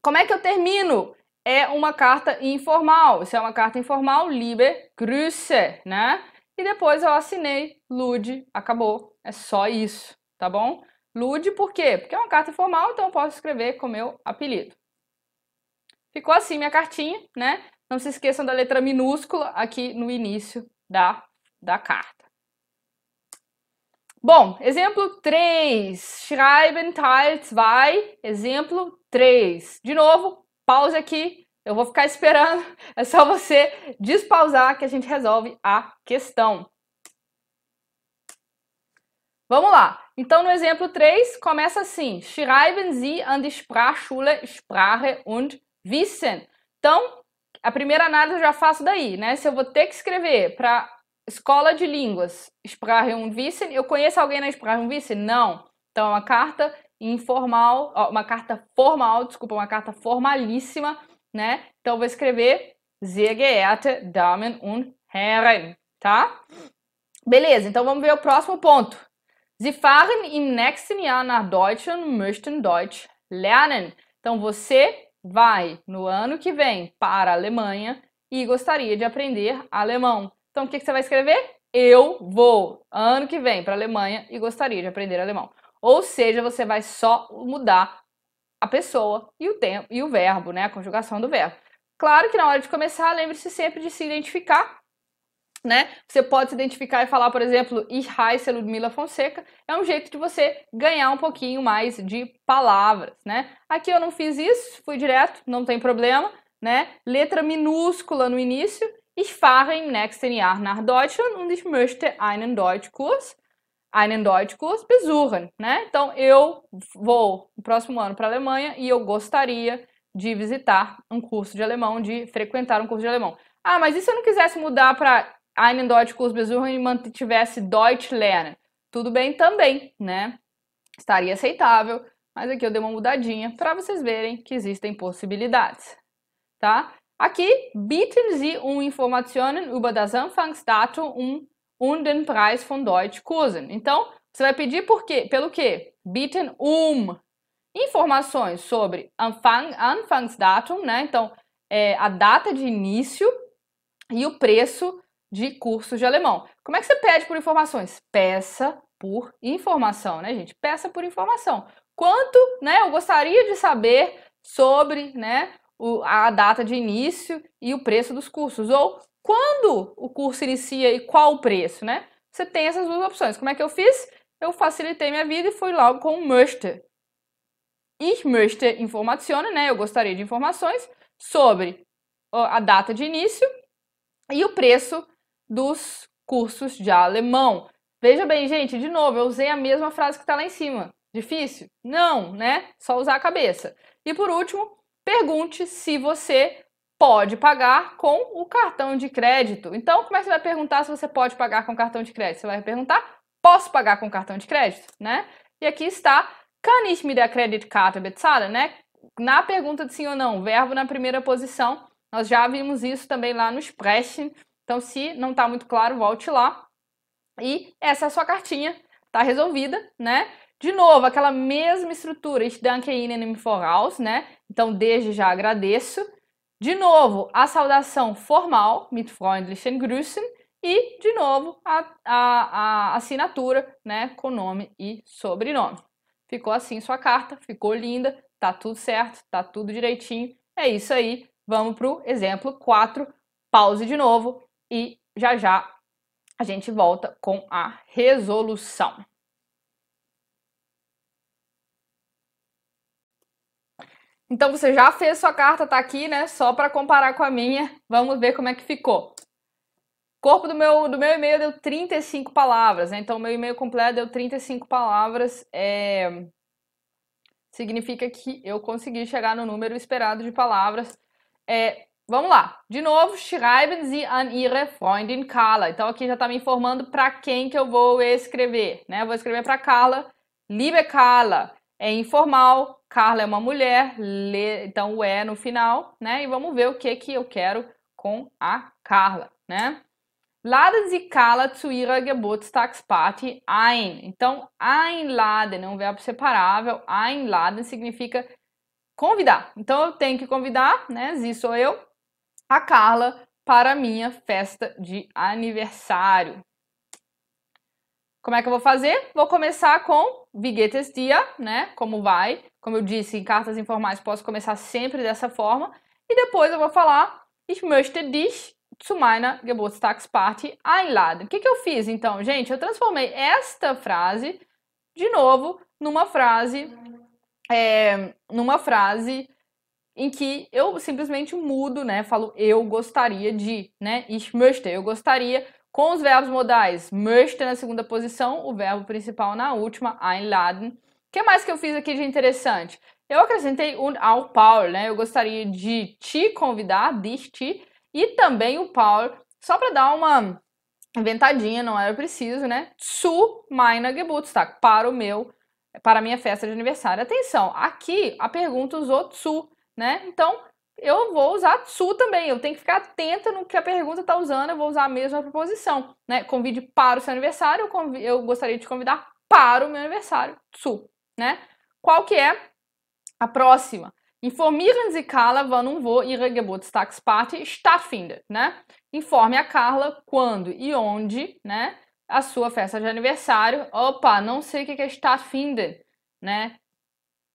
A: Como é que eu termino? É uma carta informal. Se é uma carta informal, liebe Grüße, né? E depois eu assinei Lud, acabou. É só isso, tá bom? Lud por quê? Porque é uma carta informal, então eu posso escrever com meu apelido. Ficou assim minha cartinha, né? Não se esqueçam da letra minúscula aqui no início da carta. Bom, exemplo 3. Schreiben Teil 2. Exemplo 3. De novo, pause aqui. Eu vou ficar esperando. É só você despausar que a gente resolve a questão. Vamos lá. Então, no exemplo 3, começa assim. Schreiben Sie an die Sprachschule Sprache und Wissen. Então, a primeira análise eu já faço daí, né? Se eu vou ter que escrever para escola de línguas Sprache und Wissen, eu conheço alguém na Sprache und Wissen? Não. Então, é uma carta informal, uma carta formal, desculpa, uma carta formalíssima, né? Então, eu vou escrever Sehr geehrte Damen und Herren, tá? Beleza, então vamos ver o próximo ponto. Sie fahren im nächsten Jahr nach Deutschland und möchten Deutsch lernen. Então, você vai no ano que vem para a Alemanha e gostaria de aprender alemão. Então, o que você vai escrever? Eu vou ano que vem para a Alemanha e gostaria de aprender alemão. Ou seja, você vai só mudar a pessoa e o tempo e o verbo, né? A conjugação do verbo. Claro que na hora de começar, lembre-se sempre de se identificar, né? Você pode se identificar e falar, por exemplo, Ich heiße Ludmila Fonseca. É um jeito de você ganhar um pouquinho mais de palavras, né? Aqui eu não fiz isso, fui direto, não tem problema, né? Letra minúscula no início. Ich fahre im nächsten Jahr nach Deutschland und ich möchte einen Deutschkurs besuchen, né? Então, eu vou no próximo ano para a Alemanha e eu gostaria de visitar um curso de alemão, de frequentar um curso de alemão. Ah, mas e se eu não quisesse mudar para einen Deutschkurs besuchen e mantivesse Deutsch lernen? Tudo bem também, né? Estaria aceitável, mas aqui eu dei uma mudadinha para vocês verem que existem possibilidades, tá? Aqui, bieten Sie Informationen über das Anfangsdatum und den Preis von Deutschkursen. Então, você vai pedir pelo quê? Bieten informações sobre Anfangsdatum, né? Então, a data de início e o preço de cursos de alemão. Como é que você pede por informações? Peça por informação, né, gente? Peça por informação. Quanto, né, eu gostaria de saber sobre, né, a data de início e o preço dos cursos. Ou quando o curso inicia e qual o preço, né? Você tem essas duas opções. Como é que eu fiz? Eu facilitei minha vida e fui logo com o möchte. Ich möchte Informationen, né? Eu gostaria de informações sobre a data de início e o preço dos cursos de alemão. Veja bem, gente, de novo, eu usei a mesma frase que está lá em cima. Difícil? Não, né? Só usar a cabeça. E por último, pergunte se você pode pagar com o cartão de crédito. Então, como é que você vai perguntar se você pode pagar com cartão de crédito? Você vai perguntar, posso pagar com cartão de crédito, né? E aqui está, kann ich mit der Kreditkarte bezahlen, né? Na pergunta de sim ou não, verbo na primeira posição. Nós já vimos isso também lá no Sprechen. Então, se não está muito claro, volte lá. E essa é a sua cartinha, tá resolvida, né? De novo, aquela mesma estrutura, ich danke Ihnen im Voraus, né? Então, desde já agradeço. De novo, a saudação formal, mit freundlichen Grüßen. E, de novo, a assinatura, né? Com nome e sobrenome. Ficou assim sua carta, ficou linda, tá tudo certo, tá tudo direitinho. É isso aí. Vamos pro exemplo 4. Pause de novo e já já a gente volta com a resolução. Então você já fez sua carta, tá aqui, né? Só para comparar com a minha. Vamos ver como é que ficou. O corpo do meu e-mail deu 35 palavras, né? Então o meu e-mail completo deu 35 palavras. Significa que eu consegui chegar no número esperado de palavras. Vamos lá. De novo, schreiben Sie an Ihre Freundin Carla. Então aqui já está me informando para quem que eu vou escrever, né? Eu vou escrever para Carla. Liebe Carla. É informal. Carla é uma mulher. Então o no final, né? E vamos ver o que que eu quero com a Carla, né? Laden Sie Carla zu Ihrer Geburtstagsparty ein. Então, einladen é um verbo separável. Einladen significa convidar. Então, eu tenho que convidar, né? Sie sou eu, a Carla para a minha festa de aniversário. Como é que eu vou fazer? Vou começar com Wie geht es dir, né? Como vai? Como eu disse, em cartas informais posso começar sempre dessa forma. E depois eu vou falar Ich möchte dich zu meiner Geburtstagsparty einladen. O que eu fiz então, gente? Eu transformei esta frase de novo numa frase em que eu simplesmente mudo, né? Falo eu gostaria de, né? Ich möchte, eu gostaria, com os verbos modais möchte na segunda posição, o verbo principal na última, einladen. O que mais que eu fiz aqui de interessante? Eu acrescentei ao Paul, né? Eu gostaria de te convidar, dich te, e também o Paul, só para dar uma inventadinha, não era preciso, né? Zu meiner Geburtstag, para a minha festa de aniversário. Atenção, aqui a pergunta usou zu, né? Então, eu vou usar zu também. Eu tenho que ficar atenta no que a pergunta está usando. Eu vou usar a mesma preposição, né? Convide para o seu aniversário. Eu gostaria de te convidar para o meu aniversário. Zu, né? Qual que é a próxima? Informieren Sie Carla, wann und wo Ihre Geburtstagsparty stattfindet, né? Informe a Carla quando e onde, né? A sua festa de aniversário. Opa, não sei o que é stattfindet, né?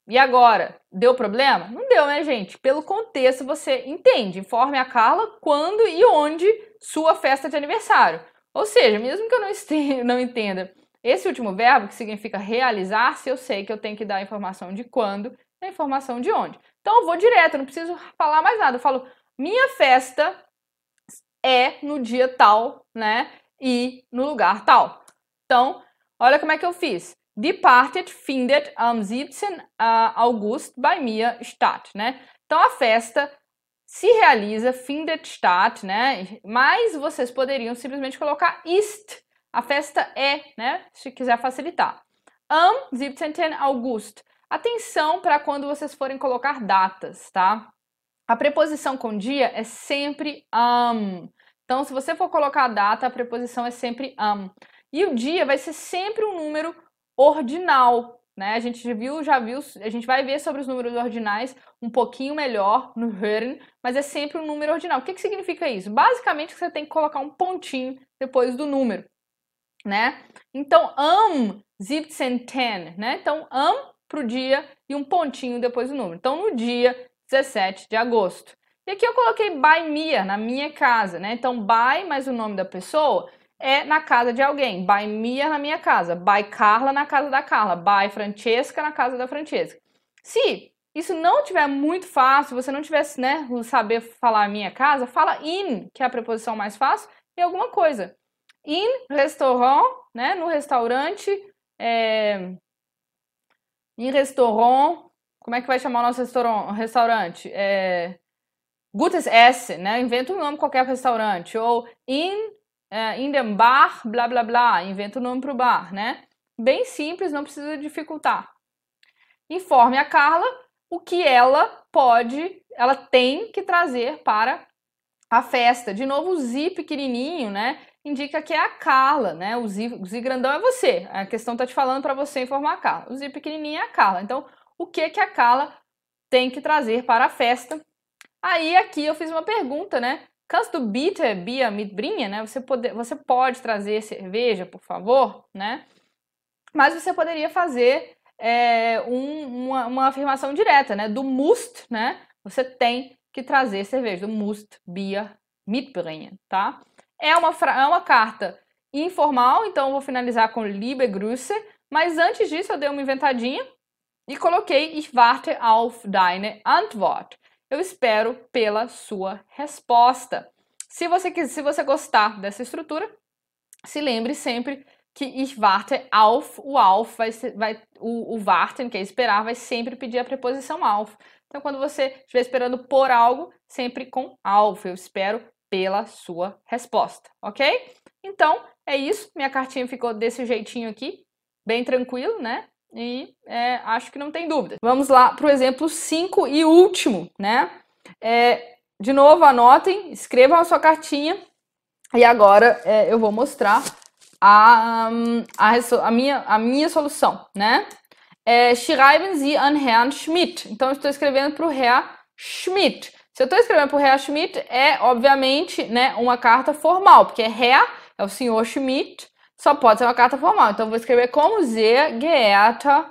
A: E agora? Deu problema? Não deu, né, gente? Pelo contexto você entende. Informe a Carla quando e onde sua festa de aniversário. Ou seja, mesmo que eu não entenda esse último verbo, que significa realizar-se, eu sei que eu tenho que dar a informação de quando e a informação de onde. Então eu vou direto, não preciso falar mais nada. Eu falo, minha festa é no dia tal, né? E no lugar tal. Então, olha como é que eu fiz. Die Party findet am 17. August bei mir statt, né? Então a festa se realiza, findet statt, né? Mas vocês poderiam simplesmente colocar ist. A festa é, né? Se quiser facilitar. Am 17. August. Atenção para quando vocês forem colocar datas, tá? A preposição com dia é sempre am. Então, se você for colocar a data, a preposição é sempre am. E o dia vai ser sempre um número ordinal, né? A gente já viu, a gente vai ver sobre os números ordinais um pouquinho melhor no Hören, mas é sempre um número ordinal. O que significa isso? Basicamente, você tem que colocar um pontinho depois do número, né? Então, am 17, né? Então, am pro dia e um pontinho depois do número. Então, no dia 17 de agosto. E aqui eu coloquei by mir, na minha casa, né? Então, by mais o nome da pessoa é na casa de alguém. By mir na minha casa. By Carla na casa da Carla. By Francesca na casa da Francesca. Se isso não tiver muito fácil, você não tivesse, né, saber falar minha casa, fala in, que é a preposição mais fácil, e alguma coisa. In restaurant, né, no restaurante, em restaurant, como é que vai chamar o nosso restaurante? Gutes Essen, né? Inventa um nome qualquer para restaurante. Ou in dem Bar, blá blá blá, inventa um nome para o bar, né? Bem simples, não precisa dificultar. Informe a Carla o que ela tem que trazer para a festa. De novo, o Z pequenininho, né? Indica que é a Carla, né? O Z grandão é você. A questão tá te falando para você informar a Carla. O Z pequenininho é a Carla. Então, o que a Carla tem que trazer para a festa? Aí, aqui eu fiz uma pergunta, né? Kannst du bitte Bier mitbringen, né? Você pode trazer cerveja, por favor, né? Mas você poderia fazer uma afirmação direta, né? Du musst, né? Você tem que trazer cerveja. Du musst Bier mitbringen, tá? É uma carta informal, então eu vou finalizar com Liebe Grüße. Mas antes disso, eu dei uma inventadinha e coloquei Ich warte auf deine Antwort. Eu espero pela sua resposta. Se você gostar dessa estrutura, se lembre sempre que ich warte auf, o auf o warten, que é esperar, vai sempre pedir a preposição auf. Então, quando você estiver esperando por algo, sempre com auf. Eu espero pela sua resposta, ok? Então, é isso. Minha cartinha ficou desse jeitinho aqui, bem tranquilo, né? E acho que não tem dúvida. Vamos lá para o exemplo 5 e último, né? De novo, anotem, escrevam a sua cartinha. E agora eu vou mostrar a minha solução, né? Schreiben Sie an Herrn Schmidt. Então, eu estou escrevendo para o Herr Schmidt. Se eu estou escrevendo para o Herr Schmidt, obviamente, né, uma carta formal, porque Herr é o senhor Schmidt, só pode ser uma carta formal. Então, eu vou escrever como sehr geehrter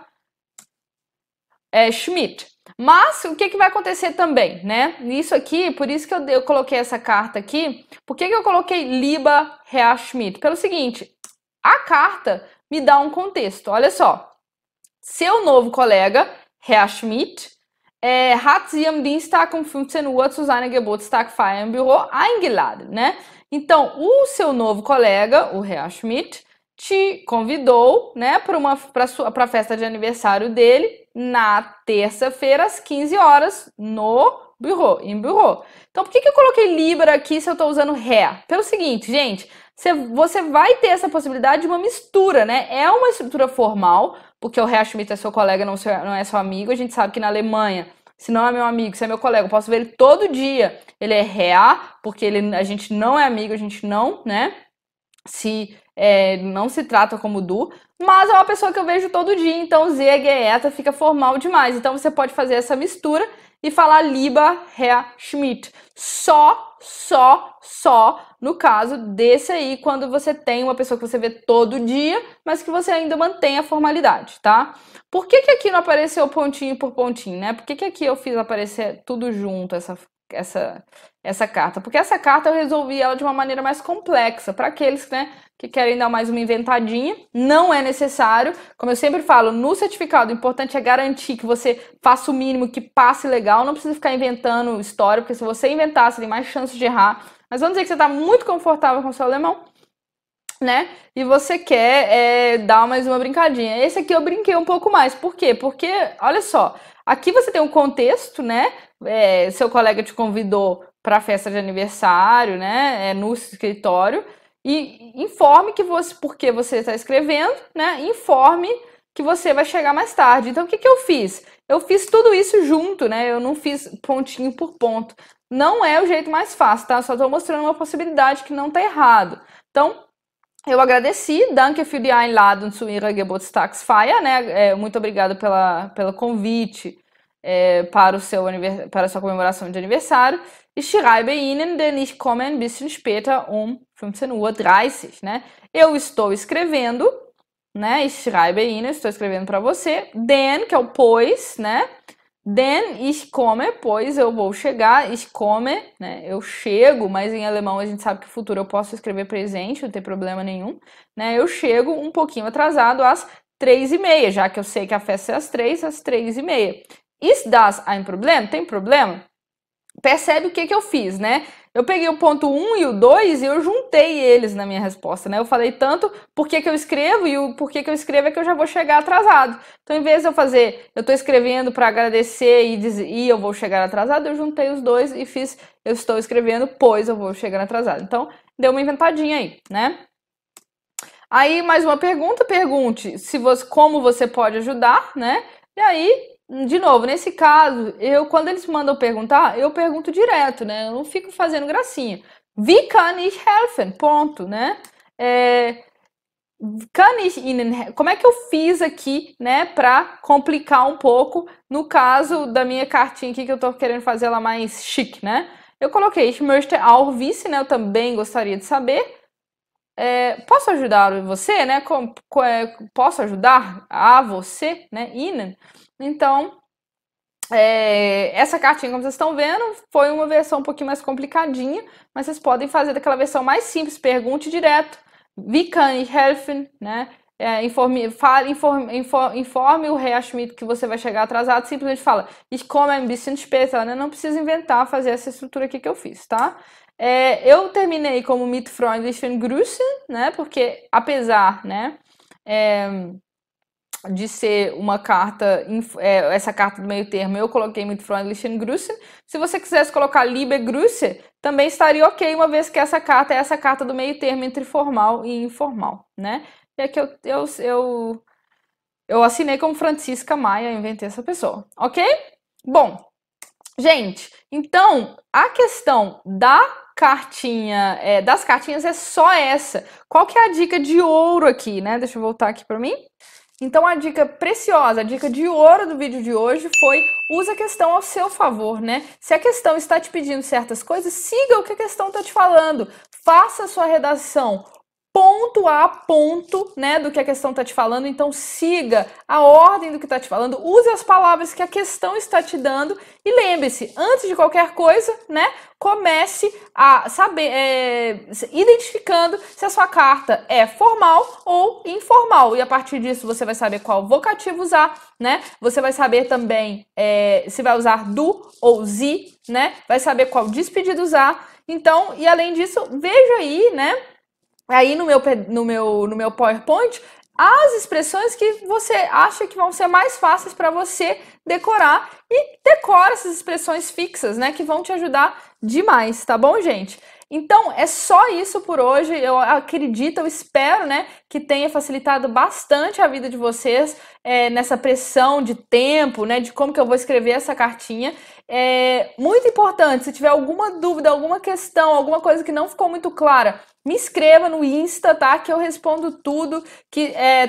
A: Schmidt. Mas, o que vai acontecer também, né? Isso aqui, por isso que eu coloquei essa carta aqui. Por que eu coloquei Lieber Herr Schmidt? Pelo seguinte, a carta me dá um contexto. Olha só. Seu novo colega, Herr Schmidt, hat Sie am Dienstag um 15 Uhr zu seiner Geburtstagfeier im Büro eingeladen, né? Então, o seu novo colega, o Herr Schmidt, te convidou, né, para a festa de aniversário dele na terça-feira às 15 horas no bureau, em bureau. Então, por que eu coloquei Libra aqui se eu estou usando Herr? Pelo seguinte, gente, você vai ter essa possibilidade de uma mistura, né? É uma estrutura formal, porque o Herr Schmidt é seu colega, não é seu amigo. A gente sabe que na Alemanha, se não é meu amigo, se é meu colega, eu posso ver ele todo dia. Ele é Herr, porque a gente não é amigo, a gente não, né? Não se trata como du, mas é uma pessoa que eu vejo todo dia, então sehr geehrter fica formal demais. Então você pode fazer essa mistura e falar Lieber Herr Schmidt. Só no caso desse aí, quando você tem uma pessoa que você vê todo dia, mas que você ainda mantém a formalidade, tá? Por que aqui não apareceu pontinho por pontinho, né? Por que aqui eu fiz aparecer tudo junto, essa carta? Porque essa carta eu resolvi ela de uma maneira mais complexa, para aqueles, né, que querem dar mais uma inventadinha. Não é necessário, como eu sempre falo, no certificado o importante é garantir que você faça o mínimo, que passe legal, não precisa ficar inventando história, porque se você inventar, você tem mais chance de errar. Mas vamos dizer que você está muito confortável com o seu alemão, né? E você quer dar mais uma brincadinha. Esse aqui eu brinquei um pouco mais. Por quê? Porque, olha só, aqui você tem um contexto, né? Seu colega te convidou para a festa de aniversário, né? No escritório. E informe porque você está escrevendo, né? Informe que você vai chegar mais tarde. Então, o que eu fiz? Eu fiz tudo isso junto, né? Eu não fiz pontinho por ponto. Não é o jeito mais fácil, tá? Só estou mostrando uma possibilidade que não está errado. Então, eu agradeci, danke für die Einladung zu Ihrer Geburtstagsfeier, né? Muito obrigada pelo convite para a sua comemoração de aniversário. Ich schreibe Ihnen, denn ich komme ein bisschen später um 15:30 Uhr, né? Eu estou escrevendo, né? Ich schreibe Ihnen, estou escrevendo para você. Denn, que é o pois, né? Denn ich komme, pois eu vou chegar. Ich komme, né? Eu chego, mas em alemão a gente sabe que futuro eu posso escrever presente, não tem problema nenhum, né? Eu chego um pouquinho atrasado às 3:30, já que eu sei que a festa é às 3:30. Ist das ein Problem? Tem problema? Percebe o que eu fiz, né? Eu peguei o ponto 1 e o 2 e eu juntei eles na minha resposta, né? Eu falei tanto por que eu escrevo e o porquê que eu escrevo é que eu já vou chegar atrasado. Então, em vez de eu fazer, eu tô escrevendo para agradecer e eu vou chegar atrasado, eu juntei os dois e fiz, eu estou escrevendo, pois eu vou chegar atrasado. Então, deu uma inventadinha aí, né? Aí, mais uma pergunta, pergunte como você pode ajudar, né? E aí, de novo, nesse caso, quando eles mandam perguntar, eu pergunto direto, né? Eu não fico fazendo gracinha. Wie kann ich helfen? Ponto, né? Kann ich Ihnen... Como é que eu fiz aqui, né? Pra complicar um pouco, no caso da minha cartinha aqui, que eu tô querendo fazer ela mais chique, né? Eu coloquei, ich möchte auch wissen, né? Eu também gostaria de saber. Posso ajudar você, né? Posso ajudar a você, né? Ihnen. Então, essa cartinha, como vocês estão vendo, foi uma versão um pouquinho mais complicadinha, mas vocês podem fazer daquela versão mais simples, pergunte direto. Wie kann ich helfen, né? Informe o Herr Schmidt que você vai chegar atrasado, simplesmente fala, ich komme ein bisschen später, né? Não precisa inventar, fazer essa estrutura aqui que eu fiz, tá? Eu terminei como mit freundlichen Grüßen, né? Porque apesar, né? De ser uma carta, essa carta do meio termo, eu coloquei mit freundlichen Grüßen. Se você quisesse colocar liebe Grüße, também estaria ok, uma vez que essa carta é essa carta do meio termo entre formal e informal, né? E aqui eu assinei como Francisca Maia, inventei essa pessoa, ok? Bom, gente, então a questão das cartinhas é só essa. Qual que é a dica de ouro aqui, né? Deixa eu voltar aqui para mim. Então a dica preciosa, a dica de ouro do vídeo de hoje foi: usa a questão ao seu favor, né? Se a questão está te pedindo certas coisas, siga o que a questão está te falando. Faça a sua redação ponto a ponto, né, do que a questão está te falando. Então siga a ordem do que está te falando, use as palavras que a questão está te dando e lembre-se, antes de qualquer coisa, né, comece a saber, identificando se a sua carta é formal ou informal, e a partir disso você vai saber qual vocativo usar, né, você vai saber também se vai usar do ou sie, né, vai saber qual despedido usar. Então, e além disso, veja aí, né, aí no meu PowerPoint, as expressões que você acha que vão ser mais fáceis para você decorar, e decora essas expressões fixas, né, que vão te ajudar demais, tá bom, gente? Então, é só isso por hoje. Eu acredito, eu espero, né, que tenha facilitado bastante a vida de vocês nessa pressão de tempo, né, de como que eu vou escrever essa cartinha. Muito importante, se tiver alguma dúvida, alguma questão, alguma coisa que não ficou muito clara, me escreva no Insta, tá? Que eu respondo tudo,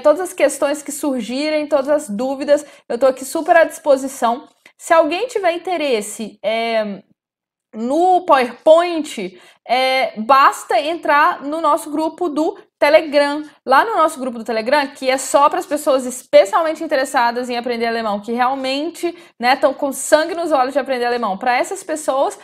A: todas as questões que surgirem, todas as dúvidas, eu tô aqui super à disposição. Se alguém tiver interesse no PowerPoint, basta entrar no nosso grupo do Telegram. Lá no nosso grupo do Telegram, que é só para as pessoas especialmente interessadas em aprender alemão, que realmente, né, estão com sangue nos olhos de aprender alemão. Para essas pessoas,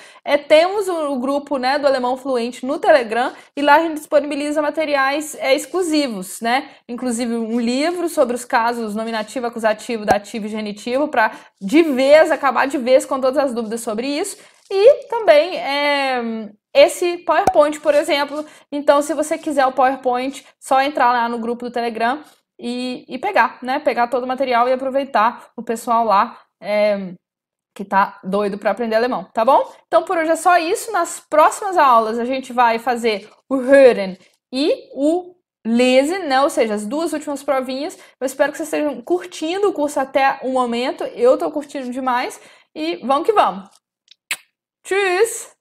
A: temos o grupo, né, do Alemão Fluente no Telegram, e lá a gente disponibiliza materiais exclusivos, né? Inclusive um livro sobre os casos nominativo, acusativo, dativo e genitivo, para acabar de vez com todas as dúvidas sobre isso. E também esse PowerPoint, por exemplo. Então, se você quiser o PowerPoint, só entrar lá no grupo do Telegram e pegar, né? Pegar todo o material e aproveitar o pessoal lá que tá doido para aprender alemão, tá bom? Então, por hoje é só isso. Nas próximas aulas, a gente vai fazer o Hören e o Lesen, né? Ou seja, as duas últimas provinhas. Eu espero que vocês estejam curtindo o curso até o momento. Eu tô curtindo demais. E vamos que vamos! Tschüss!